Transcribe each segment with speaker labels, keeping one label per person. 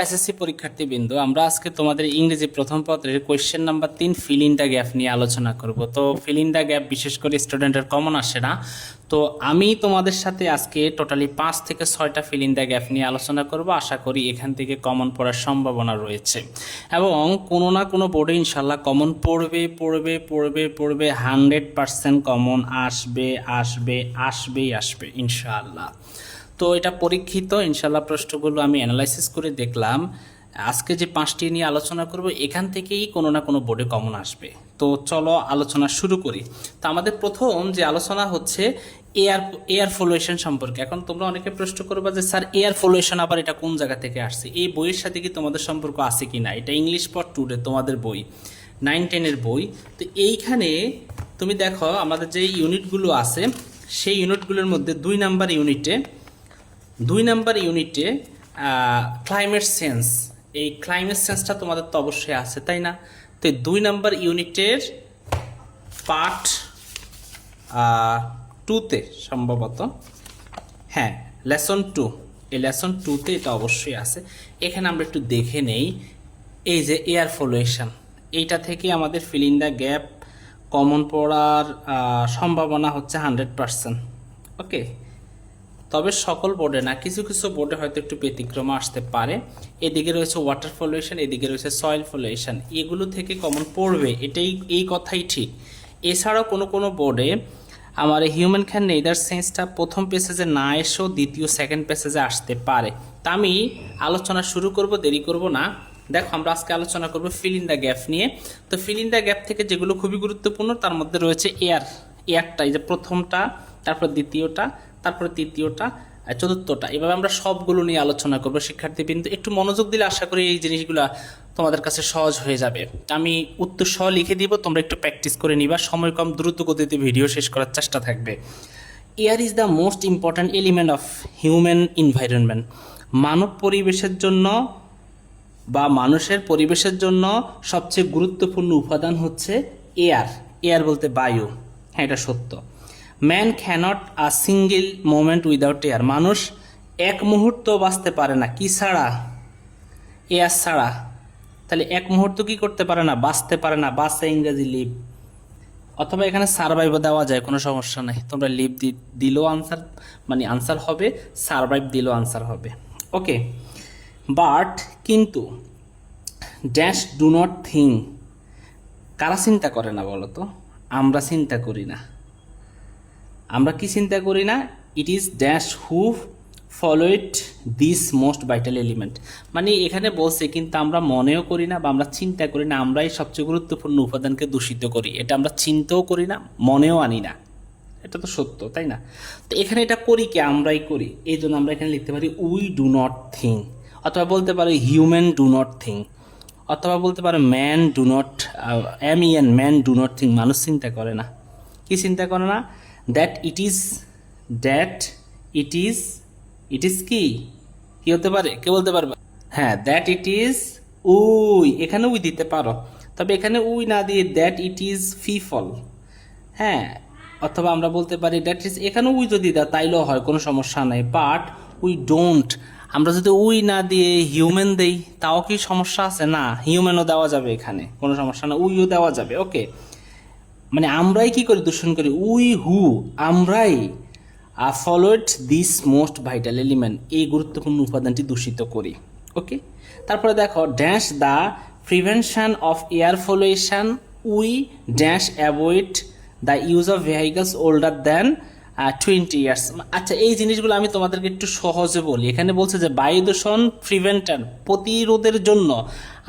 Speaker 1: SSC পরীক্ষার্থীবৃন্দ, আমরা আজকে তোমাদের ইংরেজি প্রথম পত্রের question number 3 fill in the gap নিয়ে আলোচনা করব। তো ফিল ইন দ্য গ্যাপ বিশেষ করে স্টুডেন্টের কমন আসে না, তো আমি তোমাদের সাথে আজকে টোটালি 5 থেকে 6টা ফিল ইন দ্য গ্যাপ নিয়ে আলোচনা করব। আশা করি এখান থেকে কমন পড়ার সম্ভাবনা রয়েছে এবং কোনো না কোনো বোর্ডে ইনশাল্লাহ কমন পড়বে 100% কমন আসবে ইনশাআল্লাহ। তো এটা পরীক্ষিত ইনশাল্লাহ। প্রশ্নগুলো আমি অ্যানালাইসিস করে দেখলাম, আজকে যে 5টি নিয়ে আলোচনা করব এখান থেকেই কোনো না কোনো বোর্ডে কমন আসবে। তো চলো আলোচনা শুরু করি। তো আমাদের প্রথম যে আলোচনা হচ্ছে এয়ার ফ্লোয়েশন সম্পর্কে। এখন তোমরা অনেকে প্রশ্ন করবা যে স্যার এয়ার ফ্লোয়েশন আবার এটা কোন জায়গা থেকে আসছে, এই বইয়ের সাথে কি তোমাদের সম্পর্ক আছে কি না? এটা ইংলিশ ফর টুডে তোমাদের বই 9-10-এর বই। তো এইখানে তুমি দেখো আমাদের যে ইউনিটগুলো আছে সেই ইউনিটগুলোর মধ্যে 2 নাম্বার ইউনিটে ক্লাইমেট চেঞ্জ, এই ক্লাইমেট চেঞ্জটা তোমাদের তো অবশ্যই আছে, তাই না? তো 2 নাম্বার ইউনিটের পার্ট 2তে সম্ভবত, হ্যাঁ লেসন 2, এই লেসন 2তে এটা অবশ্যই আছে। এখানে আমরা একটু দেখে নেই, এই যে এয়ার ফ্লোয়েশন, এইটা থেকে আমাদের fill in the gap common পড়ার সম্ভাবনা হচ্ছে 100%। ওকে, তবে সকল বোর্ডে না, কিছু কিছু বোর্ডে হয়তো একটু ব্যতিক্রম আসতে পারে। এদিকে রয়েছে ওয়াটার ফ্লোয়েশন, এদিকে রয়েছে সয়েল ফ্লোয়েশন, এগুলো থেকে কমন পড়বে, এই কথাই ঠিক। এছাড়াও কোনো বোর্ডে আমার হিউম্যান ক্যান নেইদার সেন্সটা প্রথম প্যাসেজে না এসেও সেকেন্ড প্যাসেজে আসতে পারে। তা আমি আলোচনা শুরু করব, দেরি করব না। দেখো আমরা আজকে আলোচনা করব ফিল ইন দ্য গ্যাপ নিয়ে। তো ফিল ইন দ্য গ্যাপ থেকে যেগুলো খুবই গুরুত্বপূর্ণ তার মধ্যে রয়েছে এয়ারটা, এই যে প্রথমটা, তারপর দ্বিতীয়টা, তারপরে তৃতীয়টা, চতুর্থটা, এভাবে আমরা সবগুলো নিয়ে আলোচনা করবো। শিক্ষার্থীবৃন্দ একটু মনোযোগ দিলে আশা করি এই জিনিসগুলো তোমাদের কাছে সহজ হয়ে যাবে। আমি উত্তর সহ লিখে দিব, তোমরা একটু প্র্যাকটিস করে নিবা, সময় কম, দ্রুত গতিতে ভিডিও শেষ করার চেষ্টা থাকবে। Air is the most important element of human environment. মানব পরিবেশের জন্য বা মানুষের পরিবেশের জন্য সবচেয়ে গুরুত্বপূর্ণ উপাদান হচ্ছে এয়ার বলতে বায়ু। হ্যাঁ, এটা সত্য। Man cannot a single moment without air. মানুষ এক মুহূর্ত বাঁচতে পারে না, কি ছাড়া? এয়ার ছাড়া। তাহলে এক মুহূর্ত কি করতে পারে না? বাঁচতে পারে না। বাঁচে ইংরেজি লিভ, অথবা এখানে সারভাইভ দেওয়া যায়, কোনো সমস্যা নেই। তোমরা লিভ দিলেও আনসার, মানে আনসার হবে, সারভাইভ দিলেও আনসার হবে। ওকে, বাট কিন্তু ড্যাশ ডু নট থিঙ্ক, কারা চিন্তা করে না বলো তো? আমরা চিন্তা করি না। আমরা কি চিন্তা করি না? ইট is dash who follow it this most vital element. মানে এখানে বলছে কিন্তু আমরা মনেও করি না বা আমরা চিন্তা করি না, আমরাই সবচেয়ে গুরুত্বপূর্ণ উপাদানকে দূষিত করি। এটা আমরা চিন্তাও করি না, মনেও আনি না। এটা তো সত্য, তাই না? তো এখানে এটা করি কি? আমরাই করি। এই জন্য আমরা এখানে লিখতে পারি উই ডু নট থিঙ্ক, অথবা বলতে পারি হিউম্যান ডু নট থিঙ্ক, অথবা বলতে পারে man do not man do not think. মানুষ চিন্তা করে না। কি চিন্তা করে না? দ্যাট ইট ইজ কি হতে পারে? কে বলতে পারবে? হ্যাঁ, দ্যাট ইট ইজ উই। এখানে উই দিতে পারো, তবে এখানে উই না দিয়ে দ্যাট ইট ইজ পিপল। হ্যাঁ, অথবা আমরা বলতে পারি দ্যাট ইজ, এখানে উই যদি দাও তাইলেও হয়, কোনো সমস্যা নাই। বাট উই ডোন্ট, আমরা যদি উই না দিয়ে হিউম্যান দেই তাও কি সমস্যা আছে? না, হিউম্যানও দেওয়া যাবে, এখানে কোনো সমস্যা না, উইও দেওয়া যাবে। ওকে, মানে আমরাই কি করি? দূষণ করি। আমরাই followed this most vital element, এই গুরুত্বপূর্ণ উপাদানটি দূষিত করি। ওকে, তারপরে দেখো dash the prevention of air pollution we dash avoid the use of vehicles older than 20 years. আচ্ছা, এই জিনিসগুলো আমি তোমাদেরকে একটু সহজে বলি। এখানে বলছে যে বায়ু দূষণ প্রতিরোধের জন্য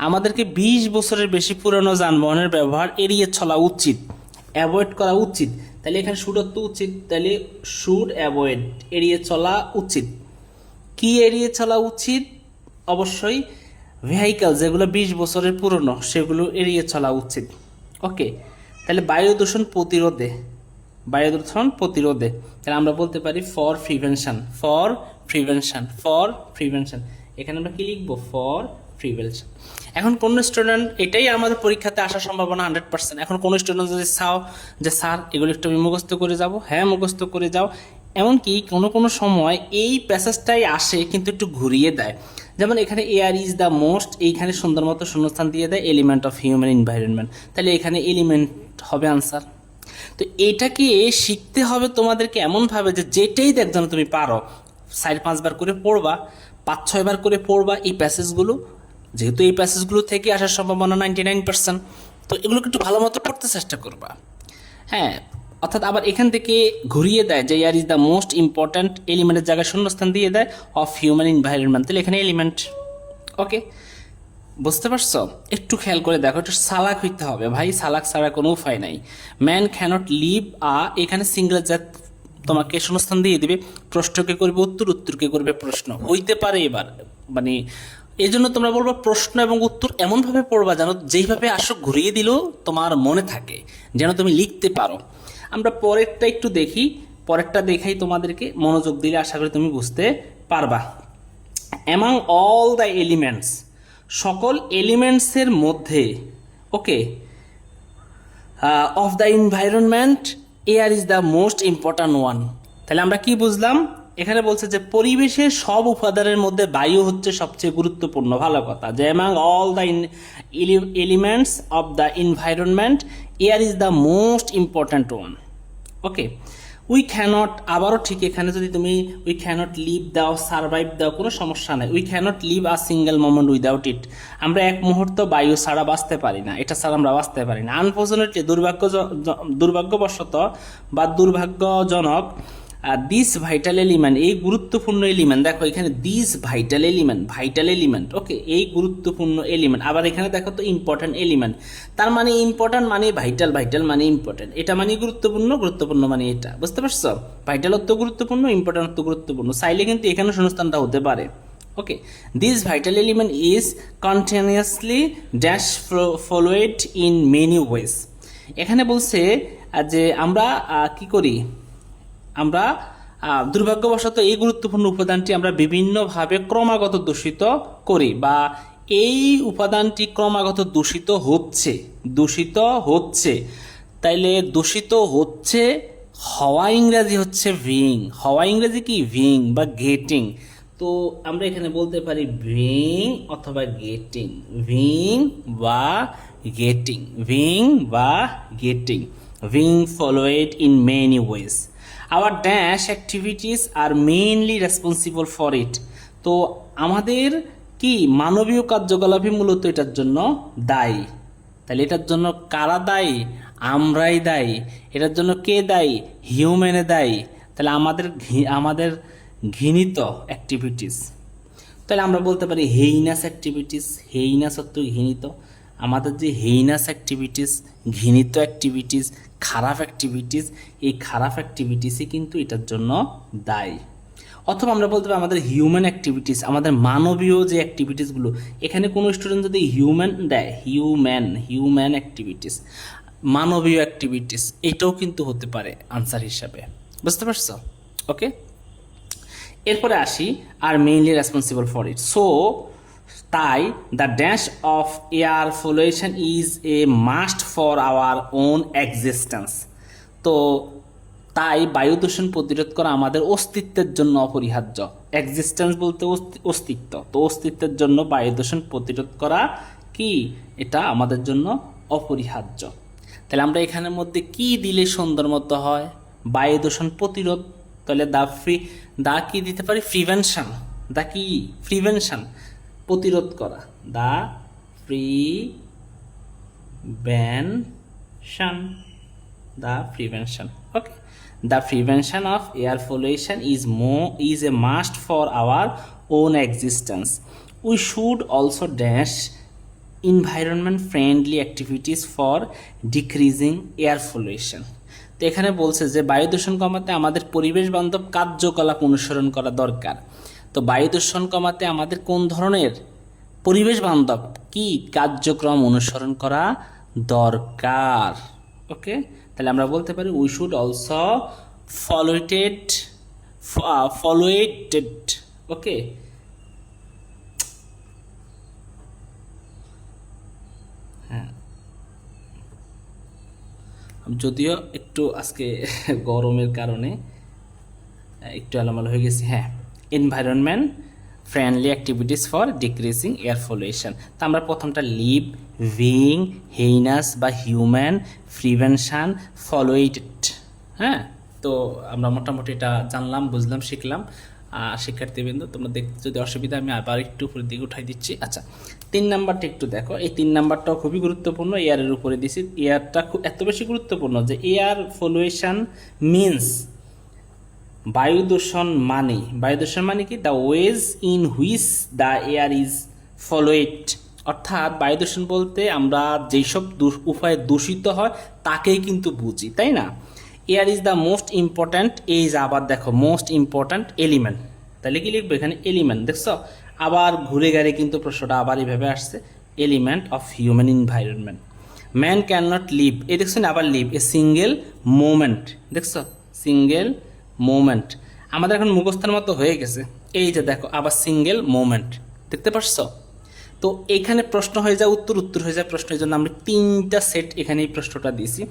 Speaker 1: আমাদেরকে 20 বছরের বেশি পুরনো যানবাহনের ব্যবহার এড়িয়ে চলা উচিত, অ্যাভয়েড করা উচিত। তাহলে এখানে শুডত্ব উচিত, তাহলে শুড অ্যাভয়েড, এড়িয়ে চলা উচিত। কি এড়িয়ে চলা উচিত? অবশ্যই ভেহিকল যেগুলো 20 বছরের পুরনো সেগুলো এড়িয়ে চলা উচিত। ওকে, তাহলে বায়ু দূষণ প্রতিরোধে তাহলে আমরা বলতে পারি ফর প্রিভেনশন। এখানে আমরা কি লিখবো? For prevention. এখন কোন স্টুডেন্ট, এটাই আমাদের পরীক্ষাতে আসার সম্ভাবনা 100%। এখন কোন স্টুডেন্ট যদি চাও যে স্যার এগুলো একটু আমি মুখস্থ করে যাব, হ্যাঁ মুখস্থ করে যাও। এমনকি কোনো সময় এই প্যাসেজটাই আসে কিন্তু একটু ঘুরিয়ে দেয়, যেমন এখানে এয়ার ইজ দ্য মোস্ট, এইখানে সুন্দর মতো শূন্যস্থান দিয়ে দেয় এলিমেন্ট অফ হিউম্যান এনভায়রনমেন্ট, তাহলে এখানে এলিমেন্ট হবে আনসার। তো এটাকে শিখতে হবে তোমাদেরকে এমনভাবে যে যেটাই দেখ যেন তুমি পারো, 4-5 বার করে পড়বা, 5-6 বার করে পড়বা এই প্যাসেজগুলো, যেহেতু এই প্যাসেজগুলো থেকে আসার সম্ভাবনা 99%, তো এগুলোকে একটু ভালো মতো পড়তে চেষ্টা করবা। হ্যাঁ, অর্থাৎ আবার এখান থেকে ঘুরিয়ে দেয় যে air is the most important, এলিমেন্টের জায়গায় শূন্যস্থান দিয়ে দেয় অফ হিউম্যান এনভায়রনমেন্ট, তাহলে এখানে এলিমেন্ট। ওকে, বুঝতে পারছো? একটু খেয়াল করে দেখো, একটু সালাক হইতে হবে ভাই, সালাক ছাড়া কোনো উপায় নাই। ম্যান ক্যানট লিভ এখানে সিঙ্গেল জাত তোমাকে শূন্যস্থান দিয়ে দিবে, প্রশ্নকে করবে উত্তর, উত্তরকে করবে প্রশ্ন, হইতে পারে এবার মানে এই জন্য তোমরা বলবো প্রশ্ন এবং উত্তর এমনভাবে পড়বা যেন যেইভাবে আসো ঘুরিয়ে দিলেও তোমার মনে থাকে, যেন তুমি লিখতে পারো। আমরা পরেরটা একটু দেখি, পরেরটা দেখাই তোমাদেরকে, মনোযোগ দিলে আশা করি তুমি বুঝতে পারবা। অ্যামাং অল দ্য এলিমেন্টস, সকল এলিমেন্টসের মধ্যে, okay, of the environment air is the most important one. তাহলে আমরা কি বুঝলাম? এখানে বলছে যে পরিবেশের সব উপাদানের মধ্যে বায়ু হচ্ছে সবচেয়ে গুরুত্বপূর্ণ। ভালো কথা, যে among all the elements of the environment air is the most important one. Okay, we cannot, আবারও ঠিক এখানে যদি তুমি উই ক্যানট লিভ দাও, সারভাইভ দাও, কোনো সমস্যা নাই। We cannot live a single moment without it, আমরা এক মুহূর্ত বায়ু ছাড়া বাঁচতে পারি না, এটা ছাড়া আমরা বাঁচতে পারি না। আনফর্চুনেটলি, দুর্ভাগ্যবশত বা দুর্ভাগ্যজনক, দিস ভাইটাল এলিমেন্ট, এই গুরুত্বপূর্ণ এলিমেন্ট, দেখো এখানে this vital element, vital element, okay, এই গুরুত্বপূর্ণ এলিমেন্ট, আবার এখানে দেখো তো ইম্পর্ট্যান্ট এলিমেন্ট, তার মানে ইম্পর্ট্যান্ট মানে ভাইটাল, ভাইটাল মানে ইম্পর্ট্যান্ট, এটা মানে গুরুত্বপূর্ণ, গুরুত্বপূর্ণ মানে এটা, বুঝতে পারছো? ভাইটাল অর্থ গুরুত্বপূর্ণ, ইম্পর্ট্যান্ট অর্থ গুরুত্বপূর্ণ, চাইলে কিন্তু এখানে শূন্যস্থানটা হতে পারে। Okay, this vital element is continuously dash followed in many ways. এখানে বলছে যে আমরা কি করি, আমরা দুর্ভাগ্যবশত এই গুরুত্বপূর্ণ উপাদানটি আমরা বিভিন্নভাবে ক্রমাগত দূষিত করি, বা এই উপাদানটি ক্রমাগত দূষিত হচ্ছে, দূষিত হচ্ছে। তাইলে দূষিত হচ্ছে, হওয়া ইংরেজি হচ্ছে ভিং, হওয়া ইংরেজি কি ভিং বা গেটিং। তো আমরা এখানে বলতে পারি ভিং অথবা গেটিং, ভিং বা গেটিং, ভিং বা getting, ভিং followed in many wedge. Our dash activities are mainly responsible for it. তো আমাদের কি মানবীয় কার্যকলাপই মূলত এটার জন্য দায়ী। তাহলে এটার জন্য কারা দায়ী? আমরাই দায়ী। এটার জন্য কে দায়ী? হিউম্যানে দায়ী। তাহলে আমাদের ঘৃণিত অ্যাক্টিভিটিস, তাহলে আমরা বলতে পারি হেইনাস অ্যাক্টিভিটিস, হেইনাস অর্থ ঘৃণিত, আমাদের যে হেইনাস অ্যাক্টিভিটিস, ঘৃণিত অ্যাক্টিভিটিস, খারাপ অ্যাক্টিভিটিস, এই খারাপ অ্যাক্টিভিটিসই কিন্তু এটার জন্য দায়ী। অথবা আমরা বলতে পারি আমাদের হিউম্যান অ্যাক্টিভিটিস, আমাদের মানবীয় যে অ্যাক্টিভিটিসগুলো, এখানে কোনো স্টুডেন্ট যদি হিউম্যান দেয়, হিউম্যান অ্যাক্টিভিটিস, মানবীয় অ্যাক্টিভিটিস, এটাও কিন্তু হতে পারে আনসার হিসাবে, বুঝতে পারছো? ওকে, এরপরে আসি, আর mainly responsible for it. So তাই the dash of air pollution is a must for our own existence. তো তাই বায়ু দূষণ প্রতিরোধ করা আমাদের অস্তিত্বের জন্য অপরিহার্য। এক্সিস্টেন্স বলতে অস্তিত্ব, তো অস্তিত্বের জন্য বায়ু দূষণ প্রতিরোধ করা কি, এটা আমাদের জন্য অপরিহার্য। তাহলে আমরা এখানের মধ্যে কি দিলে সুন্দর মতো হয়? বায়ু দূষণ প্রতিরোধ, তাহলে দা কি দিতে পারি? প্রিভেনশন। দা কি? প্রিভেনশন, প্রতিরোধ করা, the prevention, the prevention. Okay, the prevention of air pollution is a must for our own existence. We should also dash environment friendly activities for decreasing air pollution. তো এখানে বলছে যে বায়ু দূষণ কমাতে আমাদের পরিবেশ বান্ধব কার্যকলাপ অনুসরণ করা দরকার। তো বায়ু দূষণ কমাতে আমাদের কোন ধরনের পরিবেশ বান্ধব কি কার্যক্রম অনুসরণ করা দরকার? ওকে, তাহলে আমরা বলতে পারি we should also follow it. Okay, হ্যাঁ, যদিও একটু আজকে গরমের কারণে একটু এলোমেলো হয়ে গেছি। হ্যাঁ, environment friendly activities for decreasing air pollution. তো আমরা প্রথমটা লিভ, বিং, হেইনাস বা হিউম্যান, প্রিভেনশন, ফলোইড। হ্যাঁ, তো আমরা মোটামুটি এটা জানলাম, বুঝলাম, শিখলাম। শিক্ষার্থীবৃন্দ, তোমরা দেখতে যদি অসুবিধা, আমি আবার একটু উপরের দিকে উঠাই দিচ্ছি। আচ্ছা, 3 নাম্বারটা একটু দেখো। এই 3 নাম্বারটাও খুবই গুরুত্বপূর্ণ, এয়ারের উপরে দিছি। এয়ারটা খুব এত বেশি গুরুত্বপূর্ণ যে এয়ার পলিউশন মিনস, বায়ু দূষণ মানে কি, the ways in which the air is followed. অর্থাৎ বায়ু দূষণ বলতে আমরা যেসব উপায়ে দূষিত হয় তাকেই কিন্তু বুঝি, তাই না? Air is the most important, এই যে আবার দেখো মোস্ট ইম্পর্ট্যান্ট এলিমেন্ট, তাহলে কি লিখবো এখানে এলিমেন্ট, দেখছো আবার ঘুরে গেড়ে কিন্তু প্রশ্নটা আবার এইভাবে আসছে, element of human environment. Man can not live, এই দেখছো না, আবার লিভ এ সিঙ্গেল মোমেন্ট, দেখছো সিঙ্গেল মোমেন্ট, আমাদের এখন মুখস্থের মতো হয়ে গেছে। এই যে দেখো আবার সিঙ্গেল মোমেন্ট, দেখতে পারছো? তো এইখানে প্রশ্ন হয়ে যায় উত্তর হয়ে যায় প্রশ্নের জন্য আমরা 3টা সেট এখানে এই প্রশ্নটা দিয়েছি।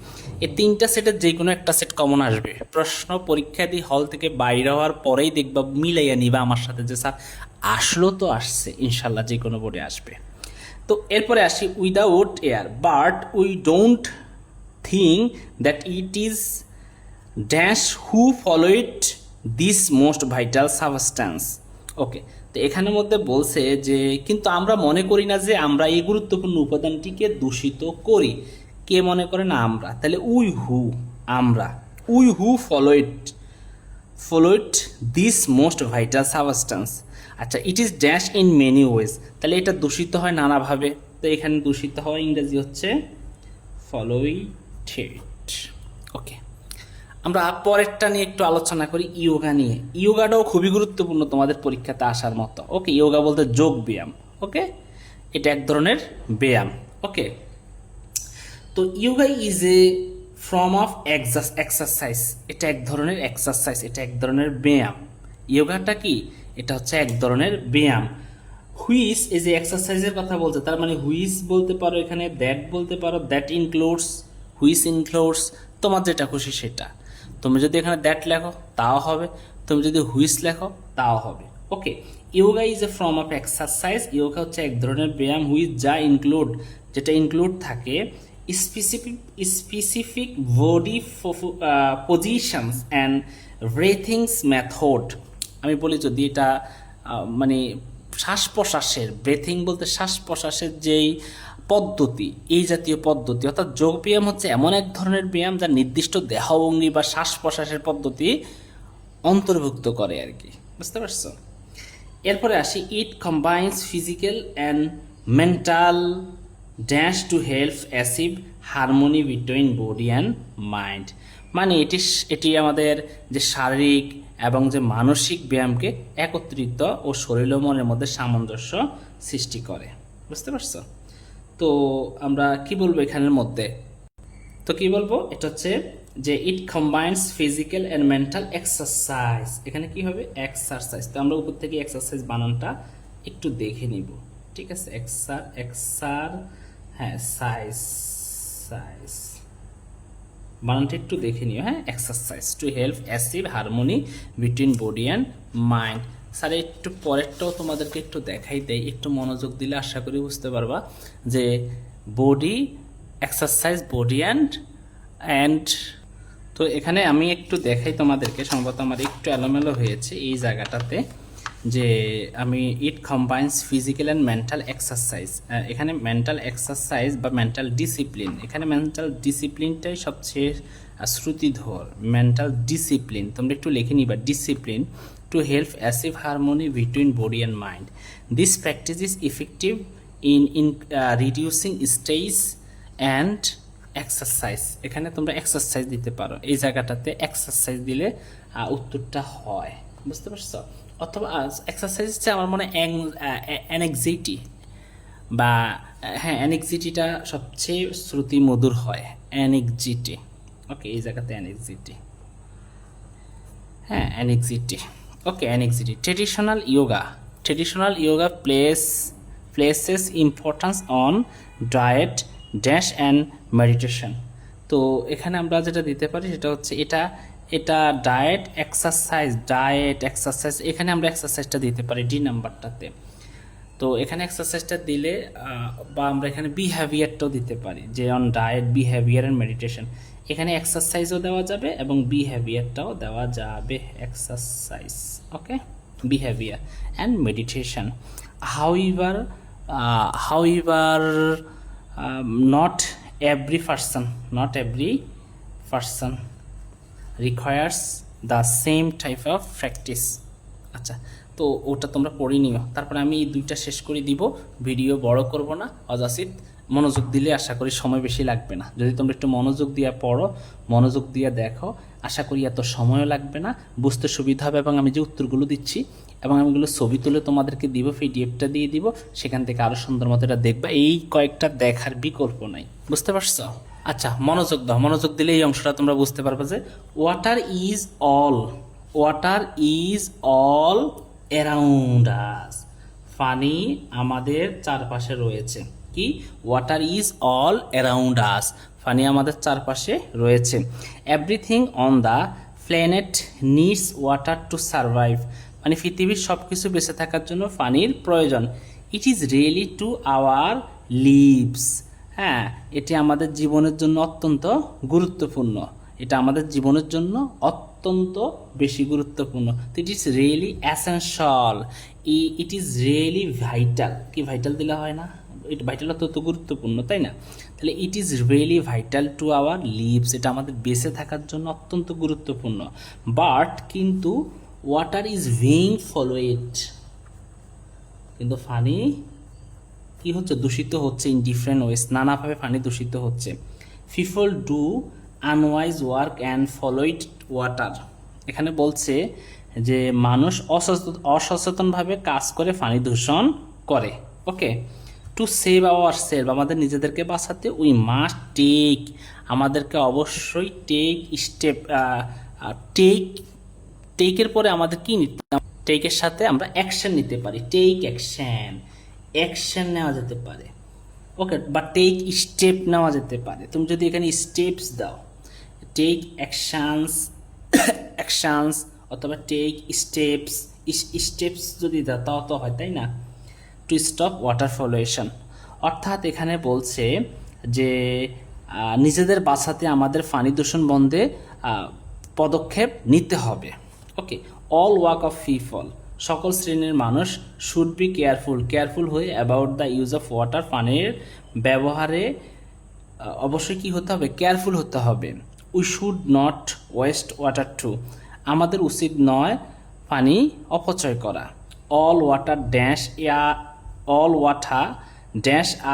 Speaker 1: এই 3টা সেটের যে কোনো একটা সেট কমন আসবে। প্রশ্ন পরীক্ষা দিয়ে হল থেকে বাইরে হওয়ার পরেই দেখবা মিলাইয়া নিবা আমার সাথে যে স্যার আসলো তো আসছে, ইনশাল্লাহ যে কোনো বোর্ডে আসবে। তো এরপরে আসি, without air but we don't think that it is dash who followed this most vital substance. Okay, তো এখানের মধ্যে বলছে যে কিন্তু আমরা মনে করি না যে আমরা এই গুরুত্বপূর্ণ উপাদানটিকে দূষিত করি। কে মনে করে না? আমরা। তাহলে we who followed this most vital substance. আচ্ছা, it is dash in many ways, তাহলে এটা দূষিত হয় নানাভাবে। তো এখানে দূষিত হওয়া ইংরেজি হচ্ছে ফলোইটেড। ওকে, আমরা পরেরটা নিয়ে একটু আলোচনা করি, ইয়োগা নিয়ে। ইয়োগাটাও খুবই গুরুত্বপূর্ণ তোমাদের পরীক্ষাতে আসার মতো। ওকে, ইয়োগা বলতে যোগ ব্যায়াম। ওকে, এটা এক ধরনের ব্যায়াম। ওকে, তো yoga is a form of exercise, এটা এক ধরনের এক্সারসাইজ, এটা এক ধরনের ব্যায়াম। ইয়োগাটা কি? এটা হচ্ছে এক ধরনের ব্যায়াম। হুইচ এই যে এক্সারসাইজের কথা বলছে, তার মানে হুইচ বলতে পারো, এখানে দ্যাট বলতে পারো, দ্যাট ইনক্লুডস, হুইচ ইনক্লুডস, তোমার যেটা খুশি সেটা। তুমি যদি এখানে দ্যাট লেখো তাও হবে, তুমি যদি হুইচ লেখো তাও হবে। Okay, yoga is a form of exercise, yoga হচ্ছে এক ধরনের ব্যায়াম, হুইচ যা ইনক্লুড, যেটা ইনক্লুড থাকে specific body positions and breathings method. আমি বলি যদি এটা মানে শ্বাস প্রশ্বাসের, ব্রেথিং বলতে শ্বাস প্রশ্বাসের যেই পদ্ধতি, এই জাতীয় পদ্ধতি, অর্থাৎ যোগ ব্যায়াম হচ্ছে এমন এক ধরনের ব্যায়াম যা নির্দিষ্ট দেহভঙ্গি বা শ্বাস প্রশ্বাসের পদ্ধতি অন্তর্ভুক্ত করে আর কি, বুঝতে পারছো? এরপরে আসি, it combines physical and mental dash to help achieve harmony between body and mind. মানে এটি আমাদের যে শারীরিক এবং যে মানসিক ব্যায়ামকে একত্রিত ও শরীর ও মনের মধ্যে সামঞ্জস্য সৃষ্টি করে, বুঝতে পারছো? তো আমরা কি বলবো এখানের মধ্যে? তো কি বলবো, এটা হচ্ছে যে it combines physical and mental exercise. এখানে কি হবে? এক্সারসাইজ। তো আমরা উপর থেকে এক্সারসাইজ বানানটা একটু দেখে নিব, ঠিক আছে? সাইজ বানানটা একটু দেখে নিও। হ্যাঁ, exercise two help achieve harmony between body and mind. Sir একটু পরেরটাও তোমাদেরকে একটু দেখাই দেয়, একটু মনোযোগ দিলে আশা করি বুঝতে পারবা যে বডি এক্সারসাইজ, বডি অ্যান্ড তো এখানে আমি একটু দেখাই তোমাদেরকে, সম্ভবত আমার একটু এলোমেলো হয়েছে এই জায়গাটাতে, যে আমি it combines physical and mental exercise. এখানে মেন্টাল এক্সারসাইজ বা মেন্টাল ডিসিপ্লিন, এখানে মেন্টাল ডিসিপ্লিনটাই সবচেয়ে শ্রুতিধর। মেন্টাল ডিসিপ্লিন তোমরা একটু লিখে নিবা, discipline to help achieve harmony between body and mind. This practice is effective in reducing stress and exercise. এখানে তোমরা এক্সারসাইজ দিতে পারো, এই জায়গাটাতে এক্সারসাইজ দিলে উত্তরটা হয়, বুঝতে পারছো? অথবা এক্সারসাইজ হচ্ছে আমার মনে অ্যানেক্সাইটি বা হ্যাঁ অ্যানেক্সাইটিটা সবচেয়ে শ্রুতি মধুর হয়, অ্যানেক্সাইটি। ওকে, এই জায়গাতে অ্যানেক্সাইটি, হ্যাঁ anxiety. Okay, anxiety. Traditional yoga places importance on diet dash and meditation. তো এখানে আমরা যেটা দিতে পারি সেটা হচ্ছে এটা এটা ডায়েট এক্সারসাইজ, এখানে আমরা এক্সারসাইজটা দিতে পারি ডি নাম্বারটাতে। তো এখানে এক্সারসাইজটা দিলে বা আমরা এখানে বিহেভিয়ারটাও দিতে পারি, যে on diet, behaviour and meditation. এখানে এক্সারসাইজও দেওয়া যাবে এবং বিহেভিয়ারটাও দেওয়া যাবে, exercise, okay, behaviour and meditation. However not every person requires the same type of practice। আচ্ছা, তো ওটা তোমরা পড়ে নিও, তারপরে আমি এই দুইটা শেষ করে দিব, ভিডিও বড় করব না, অযাচিত মনোযোগ দিলে আশা করি সময় বেশি লাগবে না। যদি তোমরা একটু মনোযোগ দিয়ে পড়ো, মনোযোগ দিয়ে দেখো, আশা করি এত সময়ও লাগবে না, বুঝতে সুবিধা হবে। এবং আমি যে উত্তরগুলো দিচ্ছি এবং আমি এগুলো ছবি তুলে তোমাদেরকে দিব, পিডিএফটা দিয়ে দিব, সেখান থেকে আরও সুন্দর মতো এটা দেখবা। এই কয়েকটা দেখার বিকল্প নাই, বুঝতে পারছো? আচ্ছা, মনোযোগ দাও, মনোযোগ দিলে এই অংশটা তোমরা বুঝতে পারবে যে water is all around us. পানি আমাদের চারপাশে রয়েছে। কি? Water is all around us, পানি আমাদের চারপাশে রয়েছে। Everything on the planet needs water to survive, মানে পৃথিবীর সব কিছু বেঁচে থাকার জন্য পানির প্রয়োজন। It is really to our lives, হ্যাঁ, এটি আমাদের জীবনের জন্য অত্যন্ত গুরুত্বপূর্ণ, এটা আমাদের জীবনের জন্য অত্যন্ত বেশি গুরুত্বপূর্ণ। It is really essential, it is really vital. কি ভাইটাল দিলে হয় না? ভাইটাল অত্যন্ত গুরুত্বপূর্ণ, তাই না? তাহলে it is really vital to our lives, এটা আমাদের বেঁচে থাকার জন্য অত্যন্ত গুরুত্বপূর্ণ। বাট কিন্তু ওয়াটার ইজ বিং পলিউটেড, কিন্তু পানি কি হচ্ছে? দূষিত হচ্ছে। ইন ডিফারেন্ট ওয়েস, নানাভাবে পানি দূষিত হচ্ছে। People do unwise work and pollute water, এখানে বলছে যে মানুষ অসচেতনভাবে কাজ করে পানি দূষণ করে। ওকে, টু সেভ আওয়ার সেলফ, আমাদের নিজেদেরকে বাঁচাতে উই মাস্ট টেক, আমাদেরকে অবশ্যই টেকের পরে আমাদের কি নিতে, টেকের সাথে আমরা অ্যাকশন নিতে পারি। টেক অ্যাকশন নেওয়া যেতে পারে, ওকে, বা টেক স্টেপ নেওয়া যেতে পারে। তুমি যদি এখানে স্টেপস দাও, টেক অ্যাকশনস অথবা টেক স্টেপস যদি দাও তাও তো হয়, তাই না? টু স্টপ ওয়াটার পলিউশন, অর্থাৎ এখানে বলছে যে নিজেদের বাঁচাতে আমাদের পানি দূষণ বন্ধে পদক্ষেপ নিতে হবে। Okay, all walk of people, সকল শ্রেণীর মানুষ শুড বি কেয়ারফুল হয়ে about the use of water, পানির ব্যবহারে অবশ্যই কি হতে হবে? কেয়ারফুল হতে হবে। We should not waste water too, আমাদের উচিত নয় পানি অপচয় করা। All water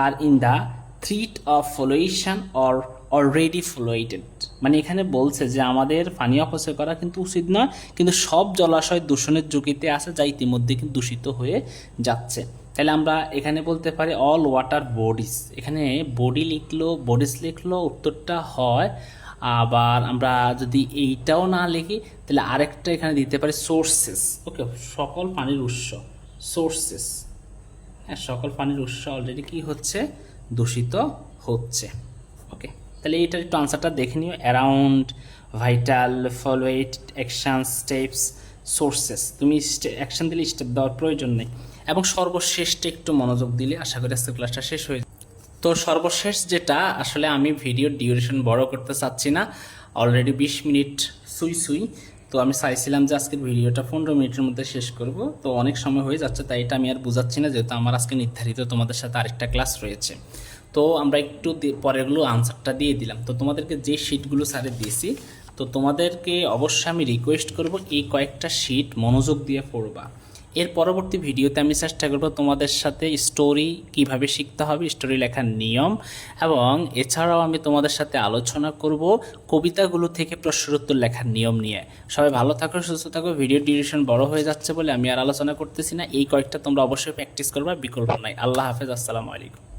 Speaker 1: are in the threat of pollution or already polluted, মানে এখানে বলছে যে আমাদের পানি অপচয় করা কিন্তু উচিত নয়, কিন্তু সব জলাশয় দূষণের ঝুঁকিতে আছে, যা ইতিমধ্যে কিন্তু দূষিত হয়ে যাচ্ছে। তাহলে আমরা এখানে বলতে পারি অল ওয়াটার বডিজ, এখানে বডিজ লিখলো উত্তরটা হয়। আবার আমরা যদি এইটাও না লিখি তাহলে আরেকটা এখানে দিতে পারি সোর্সেস। ওকে, সকল পানির উৎস, সোর্সেস, হ্যাঁ, সকল পানির উৎস অলরেডি কি হচ্ছে? দূষিত হচ্ছে। ওকে, তাহলে এইটার একটু আনসারটা দেখে নিও। Around, vital, pollute, action, steps, sources. তুমি অ্যাকশন দিলে স্টেপ দেওয়ার প্রয়োজন নেই। এবং সর্বশেষটা একটু মনোযোগ দিলে আশা করি আজকে ক্লাসটা শেষ হয়ে যাবে। তো সর্বশেষ যেটা, আসলে আমি ভিডিওর ডিউরেশন বড় করতে চাচ্ছি না, অলরেডি 20 মিনিট সুই। তো আমি চাইছিলাম যে আজকের ভিডিওটা 15 মিনিটের মধ্যে শেষ করব, তো অনেক সময় হয়ে যাচ্ছে, তাই এটা আমি আর বোঝাচ্ছি না, যেহেতু আমার আজকে নির্ধারিত তোমাদের সাথে আরেকটা ক্লাস রয়েছে। তো আমরা একটু পরেরগুলো আনসারটা দিয়ে দিলাম। তো তোমাদেরকে যে শিটগুলো স্যারে দিয়েছি, তো তোমাদেরকে অবশ্যই আমি রিকোয়েস্ট করব এই কয়েকটা শিট মনোযোগ দিয়ে পড়বা। এর পরবর্তী ভিডিওতে আমি চেষ্টা করব তোমাদের সাথে স্টোরি কিভাবে শিখতে হবে, স্টোরি লেখার নিয়ম, এবং এছাড়াও আমি তোমাদের সাথে আলোচনা করব কবিতাগুলো থেকে প্রশ্নোত্তর লেখার নিয়ম নিয়ে। সবাই ভালো থাকো, সুস্থ থাকো। ভিডিও ডিউরেশন বড় হয়ে যাচ্ছে বলে আমি আর আলোচনা করতেছি না, এই কয়েকটা তোমরা অবশ্যই প্র্যাকটিস করবা, বিকল্প নাই। আল্লাহ হাফেজ, আসসালামু আলাইকুম।